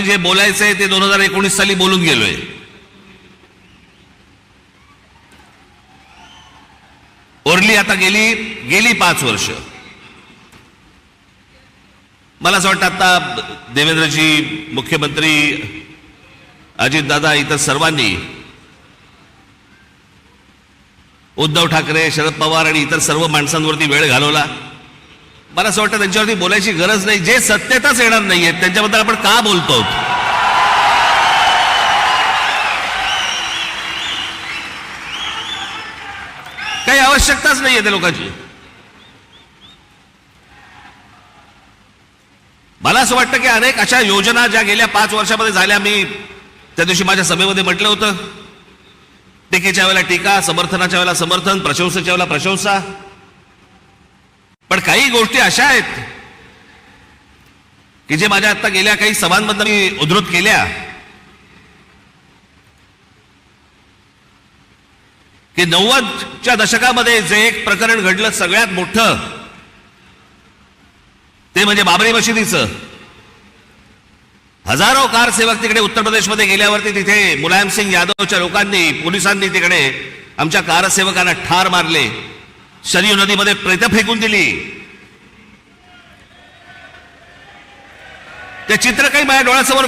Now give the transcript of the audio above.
जे बोलायचंय ते 2019 साली बोलून गेलोय. ओरली आता गेली 5 वर्ष. मला असं वाटतं आता देवेंद्रजी, मुख्यमंत्री अजितदादा, इतर सर्वांनी, उद्धव ठाकरे, शरद पवार आणि इतर सर्व माणसांवरती वेळ घालवला. मला असं वाटतं त्यांच्यावरती बोलायची गरज नाही. जे सत्यताच येणार नाहीये त्यांच्याबद्दल आपण का बोलतो? काही आवश्यकताच नाहीये त्या लोकांची. मला असं वाटतं की अनेक अशा योजना ज्या गेल्या 5 वर्षामध्ये झाल्या, मी त्या दिवशी माझ्या सभेमध्ये म्हटलं होतं, टीकेच्या वेळेला टीका, समर्थनाच्या वेळेला समर्थन, प्रशंसेच्या वेळेला प्रशंसा. पण काही गोष्टी अशा आहेत की जे माझ्या आता गेल्या काही सभांमधून मी उद्धृत केल्या की 90च्या दशकामध्ये जे एक प्रकरण घडलं सगळ्यात मोठं, ते म्हणजे बाबरी मशिदीचं. हजारो कारसेवक तिकडे उत्तर प्रदेशमध्ये गेल्यावरती तिथे मुलायम सिंग यादवच्या लोकांनी, पोलिसांनी तिकडे आमच्या कारसेवकांना ठार मारले, शरयू नदीमध्ये प्रेत फेकून दिली. ते चित्र काही माझ्या डोळ्यासमोर